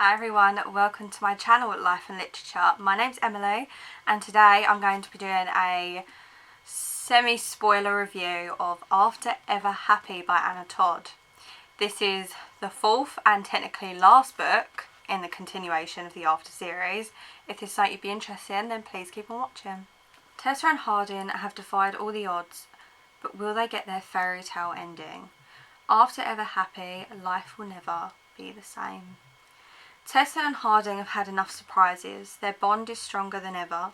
Hi everyone, welcome to my channel Life and Literature. My name's Emily and today I'm going to be doing a semi-spoiler review of After Ever Happy by Anna Todd. This is the fourth and technically last book in the continuation of the After series. If this is something you'd be interested in, then please keep on watching. Tessa and Hardin have defied all the odds, but will they get their fairy tale ending? After Ever Happy, life will never be the same. Tessa and Hardin have had enough surprises. Their bond is stronger than ever,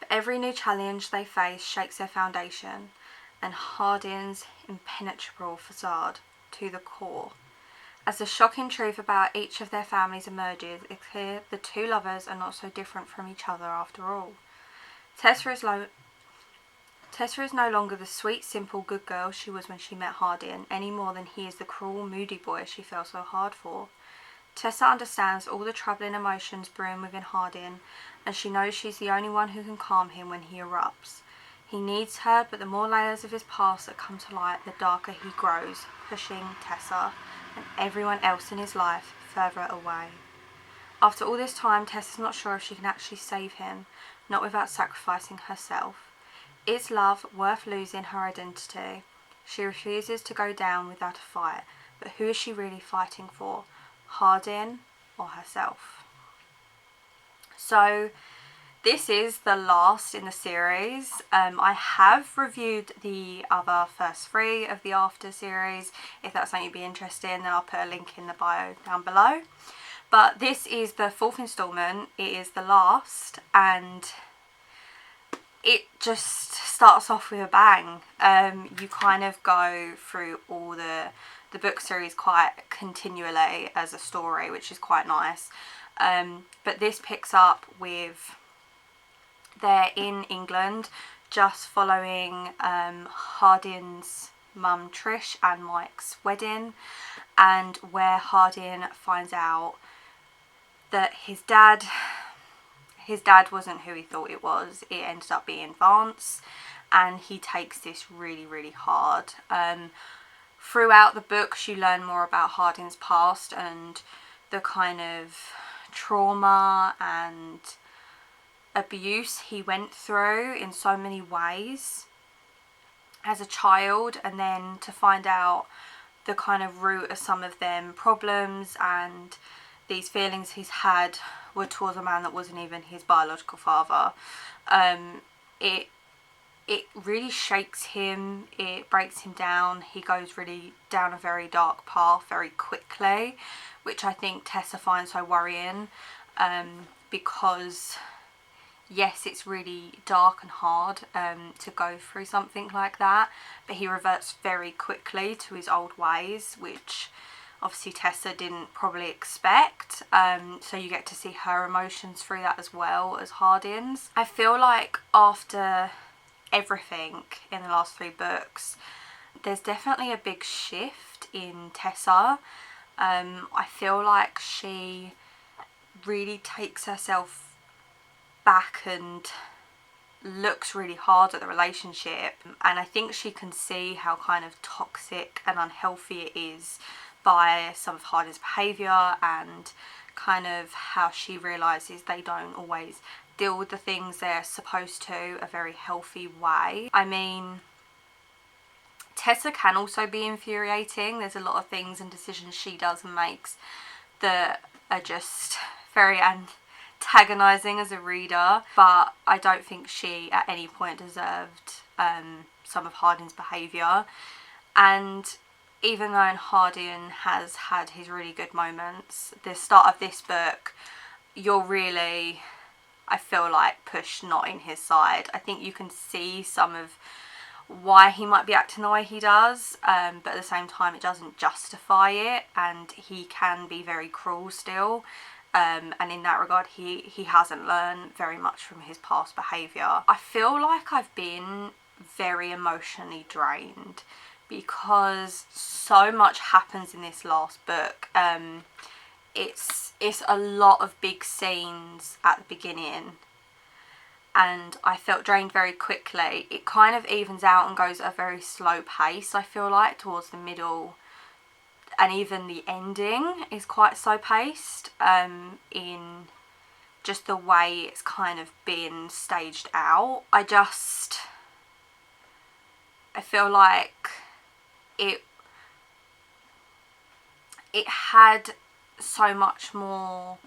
but every new challenge they face shakes their foundation and Hardin's impenetrable facade to the core. As the shocking truth about each of their families emerges, it's clear the two lovers are not so different from each other after all. Tessa is no longer the sweet, simple, good girl she was when she met Hardin, any more than he is the cruel, moody boy she fell so hard for. Tessa understands all the troubling emotions brewing within Hardin, and she knows she's the only one who can calm him when he erupts. He needs her, but the more layers of his past that come to light, the darker he grows, pushing Tessa and everyone else in his life further away. After all this time, Tessa's not sure if she can actually save him, not without sacrificing herself. Is love worth losing her identity? She refuses to go down without a fight, but who is she really fighting for? Hardin or herself? So this is the last in the series. I have reviewed the other first three of the After series. If that's something you'd be interested in, then I'll put a link in the bio down below. But this is the fourth installment. It is the last, and it just starts off with a bang. You kind of go through all the book series quite continually as a story, which is quite nice. But this picks up with they're in England, just following Hardin's mum Trish and Mike's wedding, and where Hardin finds out that his dad wasn't who he thought it was. It ended up being Vance, and he takes this really hard. Throughout the books you learn more about Hardin's past and the kind of trauma and abuse he went through in so many ways as a child, and then to find out the kind of root of some of them problems and these feelings he's had were towards a man that wasn't even his biological father. It really shakes him, it breaks him down. He goes really down a very dark path very quickly, which I think Tessa finds so worrying, because yes, it's really dark and hard to go through something like that, but he reverts very quickly to his old ways, which obviously Tessa didn't probably expect. So you get to see her emotions through that as well as Hardin's. I feel like after everything in the last three books, there's definitely a big shift in Tessa. I feel like she really takes herself back and looks really hard at the relationship, and I think she can see how kind of toxic and unhealthy it is by some of Hardin's behaviour, and kind of how she realises they don't always deal with the things they're supposed to a very healthy way. I mean, Tessa can also be infuriating. There's a lot of things and decisions she does and makes that are just very antagonising as a reader, but I don't think she at any point deserved some of Hardin's behaviour. And even though Hardin has had his really good moments, the start of this book, you're really, I feel like, pushed not in his side. I think you can see some of why he might be acting the way he does, but at the same time it doesn't justify it, and he can be very cruel still. And in that regard he hasn't learned very much from his past behaviour. I feel like I've been very emotionally drained because so much happens in this last book. It's a lot of big scenes at the beginning, and I felt drained very quickly. It kind of evens out and goes at a very slow pace, I feel like, towards the middle and even the ending is quite slow paced in just the way it's kind of been staged out. I feel like it had so much more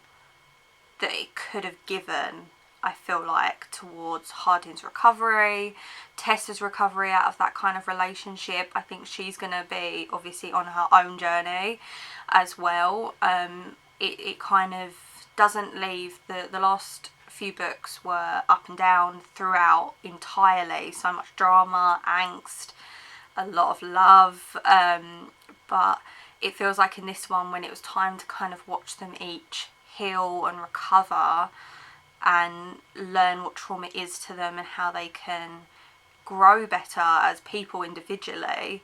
that it could have given, I feel like, towards Hardin's recovery, Tessa's recovery out of that kind of relationship. I think she's going to be obviously on her own journey as well. It kind of doesn't leave, the last few books were up and down throughout entirely. So much drama, angst, a lot of love, but it feels like in this one, when it was time to kind of watch them each heal and recover and learn what trauma is to them and how they can grow better as people individually,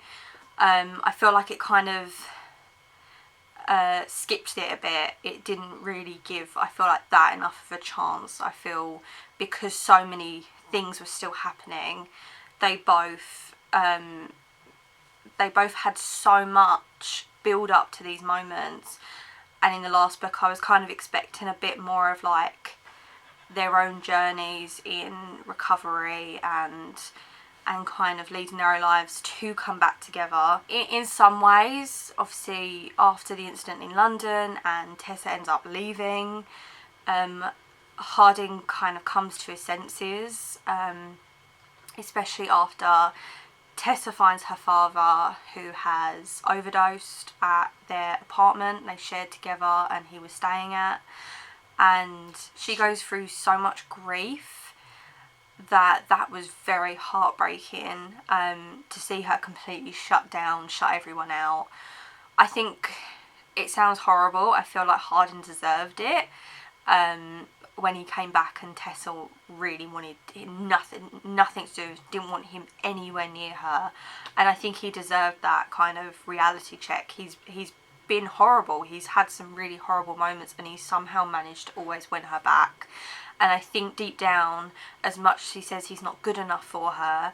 I feel like it kind of skipped it a bit. It didn't really give, I feel like, that enough of a chance. I feel because so many things were still happening, they both had so much build up to these moments, and in the last book I was kind of expecting a bit more of like their own journeys in recovery and kind of leading their own lives to come back together. In some ways, obviously, after the incident in London and Tessa ends up leaving, Hardin kind of comes to his senses, especially after Tessa finds her father, who has overdosed at their apartment they shared together and he was staying at, and she goes through so much grief that was very heartbreaking, to see her completely shut down, shut everyone out. I think it sounds horrible. I feel like Hardin deserved it. When he came back and Tessa really wanted nothing to do, didn't want him anywhere near her, and I think he deserved that kind of reality check. He's been horrible. He's had some really horrible moments, and he's somehow managed to always win her back. And I think deep down, as much as he says he's not good enough for her,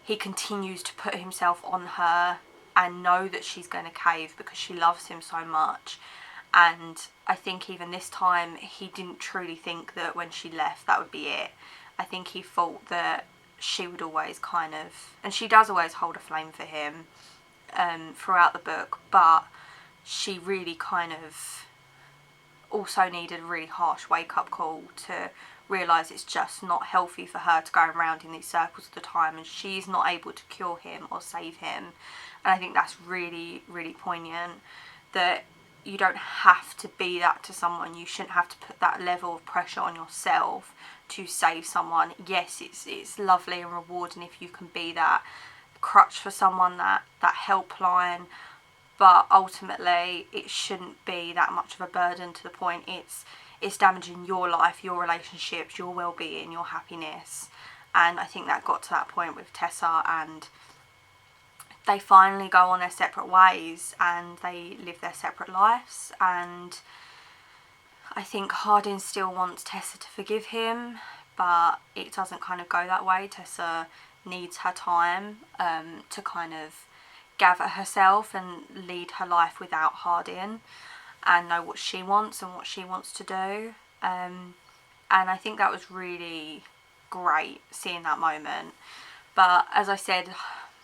he continues to put himself on her and know that she's going to cave because she loves him so much. And I think even this time, he didn't truly think that when she left, that would be it. I think he thought that she would always kind of, and she does always hold a flame for him throughout the book, but she really kind of also needed a really harsh wake-up call to realise it's just not healthy for her to go around in these circles all the time, and she's not able to cure him or save him. And I think that's really, really poignant, that you don't have to be that to someone. You shouldn't have to put that level of pressure on yourself to save someone. Yes, it's lovely and rewarding if you can be that crutch for someone, that helpline, but ultimately it shouldn't be that much of a burden to the point it's damaging your life, your relationships, your well-being, your happiness. And I think that got to that point with Tessa, and they finally go on their separate ways and they live their separate lives. And I think Hardin still wants Tessa to forgive him, but it doesn't kind of go that way. Tessa needs her time to kind of gather herself and lead her life without Hardin and know what she wants and what she wants to do. And I think that was really great, seeing that moment. But as I said,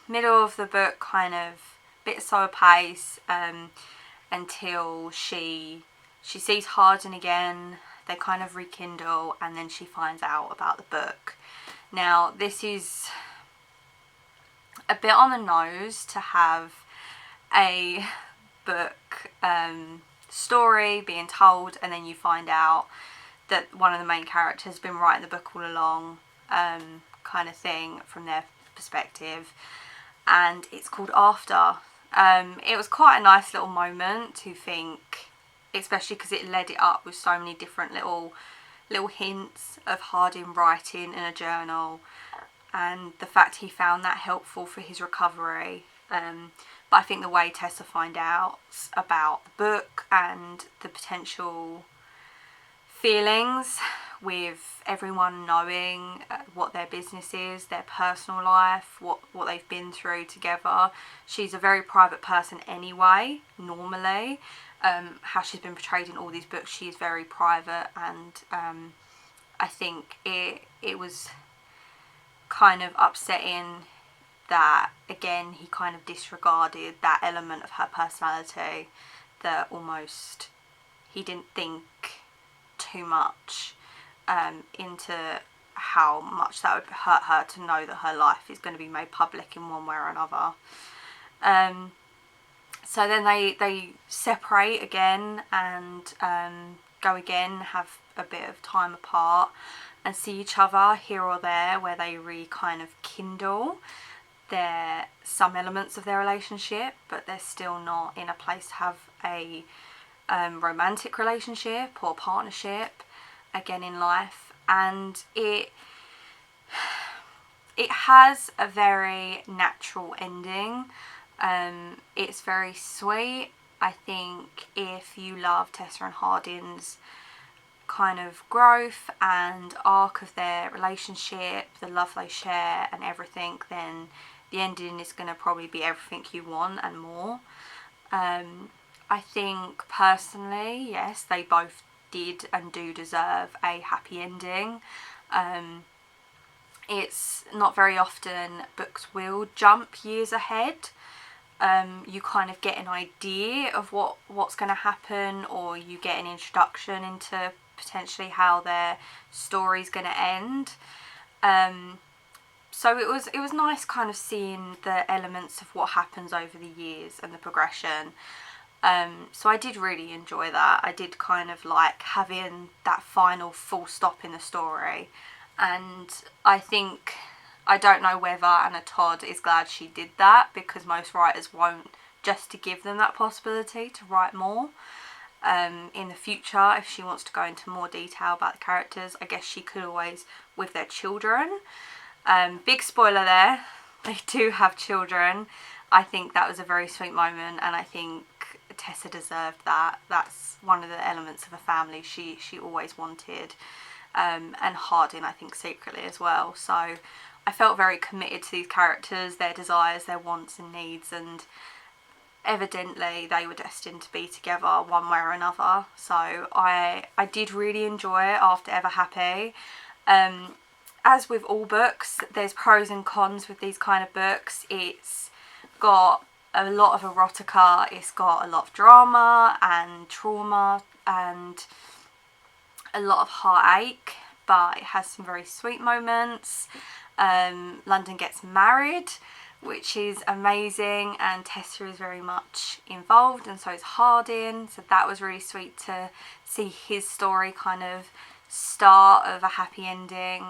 middle of the book, kind of bit slower pace, until she sees Hardin again, they kind of rekindle, and then she finds out about the book. Now, this is a bit on the nose to have a book story being told and then you find out that one of the main characters has been writing the book all along, kind of thing, from their perspective. And it's called After. It was quite a nice little moment to think, especially because it led it up with so many different little hints of Hardin writing in a journal, and the fact he found that helpful for his recovery. But I think the way Tessa finds out about the book and the potential feelings with everyone knowing what their business is, their personal life, what they've been through together. She's a very private person anyway, normally. How she's been portrayed in all these books, she's very private, and I think it was kind of upsetting that, again, he kind of disregarded that element of her personality, that almost he didn't think too much into how much that would hurt her to know that her life is going to be made public in one way or another. So then they separate again and go again, have a bit of time apart and see each other here or there where they kind of kindle some elements of their relationship, but they're still not in a place to have a romantic relationship or partnership again in life. And it has a very natural ending. It's very sweet. I think if you love Tessa and Hardin's kind of growth and arc of their relationship, the love they share and everything, then the ending is going to probably be everything you want and more. I think personally, yes, they both did and do deserve a happy ending. It's not very often books will jump years ahead. You kind of get an idea of what's going to happen, or you get an introduction into potentially how their story's going to end. So it was nice kind of seeing the elements of what happens over the years and the progression. So I did really enjoy that. I did kind of like having that final full stop in the story, and I don't know whether Anna Todd is glad she did that, because most writers won't, just to give them that possibility to write more. In the future, if she wants to go into more detail about the characters, I guess she could always with their children. Big spoiler there, they do have children. I think that was a very sweet moment, and I think Tessa deserved that. That's one of the elements of a family she always wanted, and Hardin, I think, secretly as well. So I felt very committed to these characters, their desires, their wants and needs, and evidently they were destined to be together one way or another. So I did really enjoy it after Ever Happy. As with all books, there's pros and cons with these kind of books. It's got a lot of erotica, it's got a lot of drama and trauma and a lot of heartache, but it has some very sweet moments. London gets married, which is amazing, and Tessa is very much involved, and so is Hardin, so that was really sweet to see his story kind of start of a happy ending,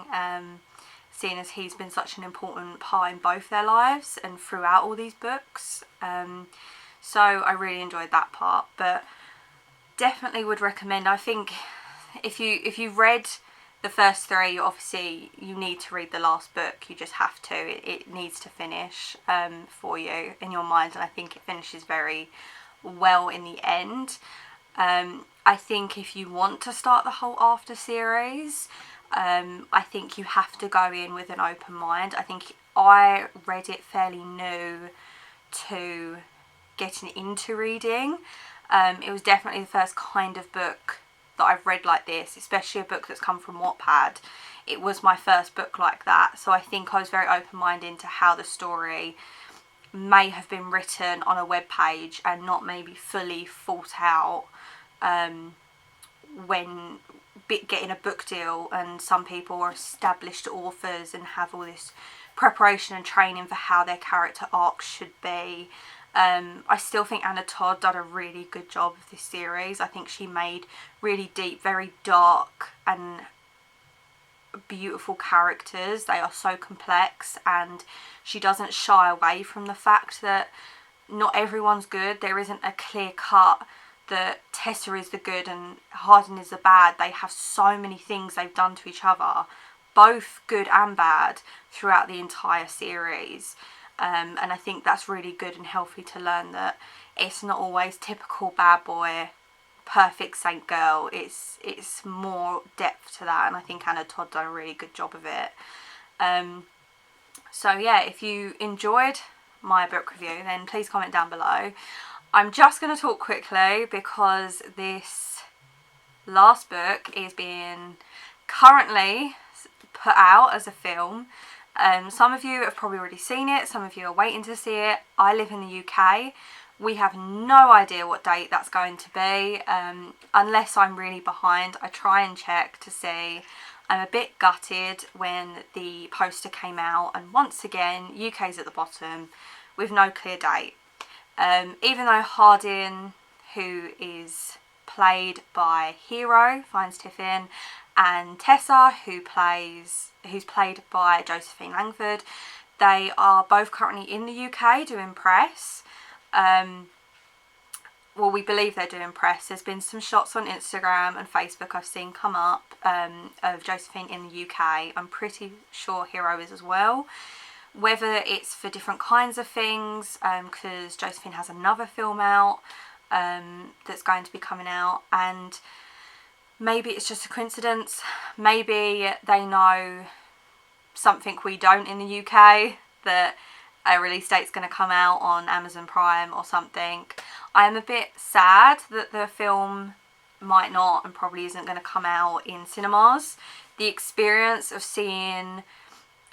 seeing as he's been such an important part in both their lives and throughout all these books. So I really enjoyed that part, but definitely would recommend. I think if you've read the first three, obviously you need to read the last book. You just have to. It needs to finish for you in your mind, and I think it finishes very well in the end. I think if you want to start the whole After series, I think you have to go in with an open mind. I think I read it fairly new to getting into reading. It was definitely the first kind of book that I've read like this, especially a book that's come from Wattpad. It was my first book like that, so I think I was very open-minded to how the story may have been written on a web page and not maybe fully thought out when getting a book deal, and some people are established authors and have all this preparation and training for how their character arcs should be. I still think Anna Todd did a really good job of this series. I think she made really deep, very dark and beautiful characters. They are so complex, and she doesn't shy away from the fact that not everyone's good. There isn't a clear cut that Tessa is the good and Hardin is the bad. They have so many things they've done to each other, both good and bad, throughout the entire series. And I think that's really good and healthy to learn that it's not always typical bad boy, perfect saint girl. It's more depth to that, and I think Anna Todd done a really good job of it. So yeah, if you enjoyed my book review, then please comment down below. I'm just going to talk quickly because this last book is being currently put out as a film. Some of you have probably already seen it, some of you are waiting to see it. I live in the UK. We have no idea what date that's going to be, unless I'm really behind. I try and check to see. I'm a bit gutted when the poster came out, and once again UK's at the bottom with no clear date. Even though Hardin, who is played by Hero, finds Tiffin, and Tessa, who's played by Josephine Langford, they are both currently in the UK doing press. Well, we believe they're doing press. There's been some shots on Instagram and Facebook I've seen come up of Josephine in the UK. I'm pretty sure Hero is as well. Whether it's for different kinds of things, because Josephine has another film out that's going to be coming out, and maybe it's just a coincidence. Maybe they know something we don't in the UK, that a release date's going to come out on Amazon Prime or something. I am a bit sad that the film might not and probably isn't going to come out in cinemas. The experience of seeing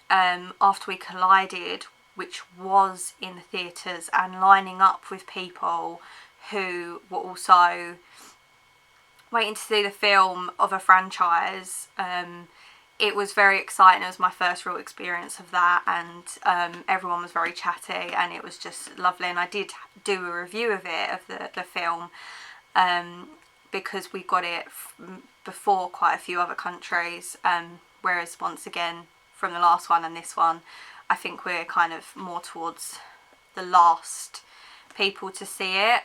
After We Collided, which was in the theatres, and lining up with people who were also waiting to see the film of a franchise, it was very exciting. It was my first real experience of that, and everyone was very chatty, and it was just lovely. And I did do a review of it, of the film, because we got it before quite a few other countries, whereas once again from the last one and this one, I think we're kind of more towards the last people to see it.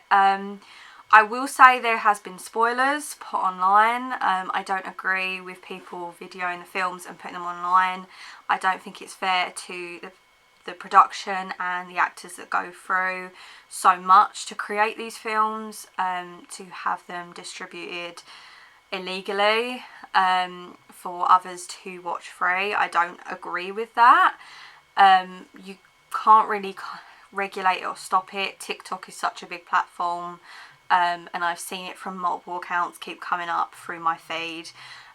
I will say there has been spoilers put online. I don't agree with people videoing the films and putting them online. I don't think it's fair to the production and the actors that go through so much to create these films, to have them distributed illegally for others to watch free. I don't agree with that. You can't really regulate it or stop it. TikTok is such a big platform. And I've seen it from multiple accounts keep coming up through my feed.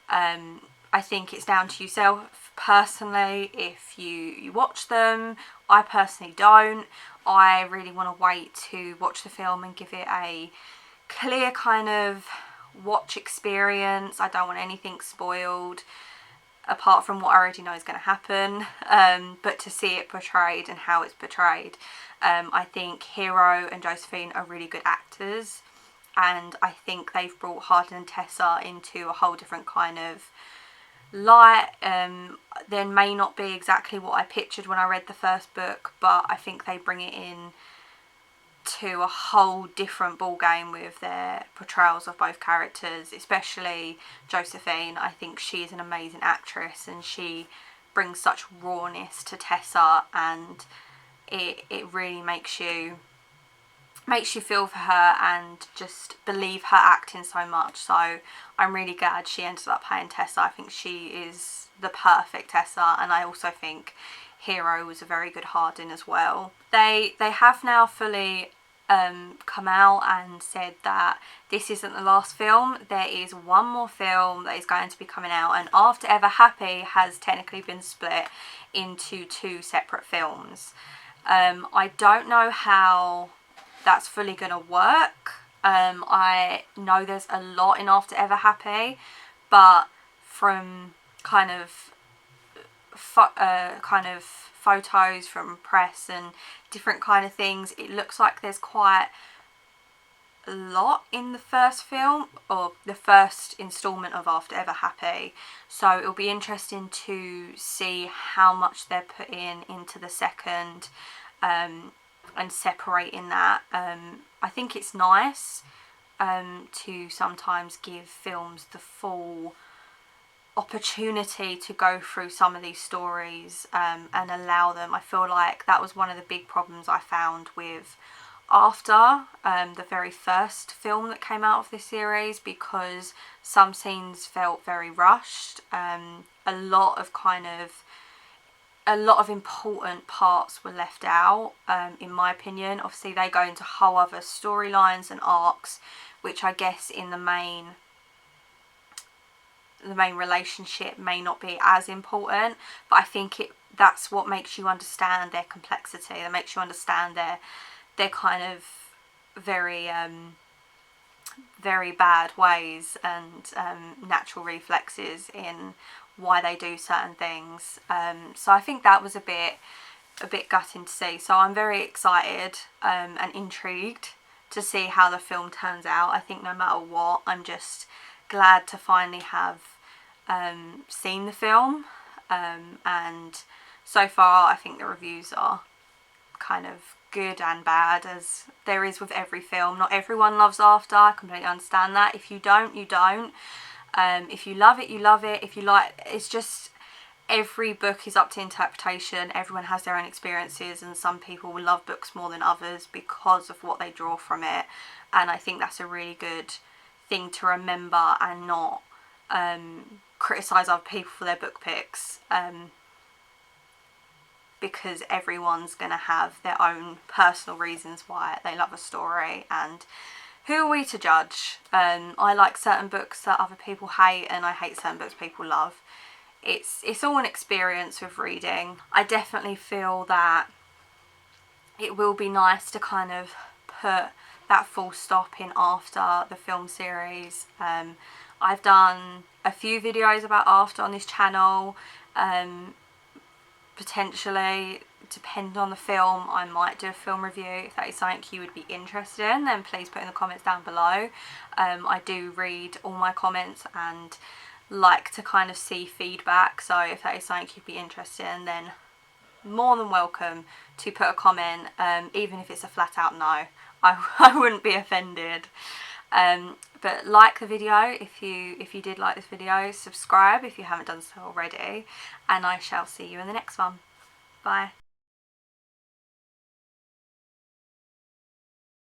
I think it's down to yourself personally if you watch them. I personally don't. I really want to wait to watch the film and give it a clear kind of watch experience. I don't want anything spoiled apart from what I already know is going to happen, but to see it portrayed and how it's portrayed. I think Hero and Josephine are really good actors, and I think they've brought Hardin and Tessa into a whole different kind of light. There may not be exactly what I pictured when I read the first book, but I think they bring it in to a whole different ball game with their portrayals of both characters, especially Josephine. I think she is an amazing actress, and she brings such rawness to Tessa, and it really makes you feel for her and just believe her acting so much. So I'm really glad she ended up playing Tessa. I think she is the perfect Tessa, and I also think Hero was a very good Hardin as well. They have now fully come out and said that this isn't the last film. There is one more film that is going to be coming out, and After Ever Happy has technically been split into 2 separate films. I don't know how that's fully going to work. I know there's a lot in After Ever Happy, but from kind of photos from press and different kind of things, it looks like there's quite a lot in the first film, or the first installment of After Ever Happy. So it'll be interesting to see how much they're putting into the second, and separating that. I think it's nice to sometimes give films the full opportunity to go through some of these stories, and allow them. I feel like that was one of the big problems I found with after the very first film that came out of this series, because some scenes felt very rushed. A lot of important parts were left out, in my opinion. Obviously they go into whole other storylines and arcs, which I guess in the main relationship may not be as important, but I think that's what makes you understand their complexity. That makes you understand their kind of very very bad ways and natural reflexes in why they do certain things. So I think that was a bit gutting to see. So I'm very excited and intrigued to see how the film turns out. I think no matter what, I'm just glad to finally have seen the film, and so far I think the reviews are kind of good and bad, as there is with every film. Not everyone loves After, I completely understand that. If you don't, you don't. If you love it, you love it. If you like, it's just, every book is up to interpretation. Everyone has their own experiences, and some people will love books more than others because of what they draw from it, and I think that's a really good thing to remember, and not criticise other people for their book picks, because everyone's going to have their own personal reasons why they love a story, and who are we to judge? I like certain books that other people hate, and I hate certain books people love. It's all an experience with reading. I definitely feel that it will be nice to kind of put that full stop in After the film series. I've done a few videos about After on this channel. Potentially, depending on the film, I might do a film review. If that is something you would be interested in, then please put in the comments down below. I do read all my comments and like to kind of see feedback, so if that is something you'd be interested in, then more than welcome to put a comment, even if it's a flat out no. I wouldn't be offended. But like the video if you did like this video, subscribe if you haven't done so already, and I shall see you in the next one. Bye.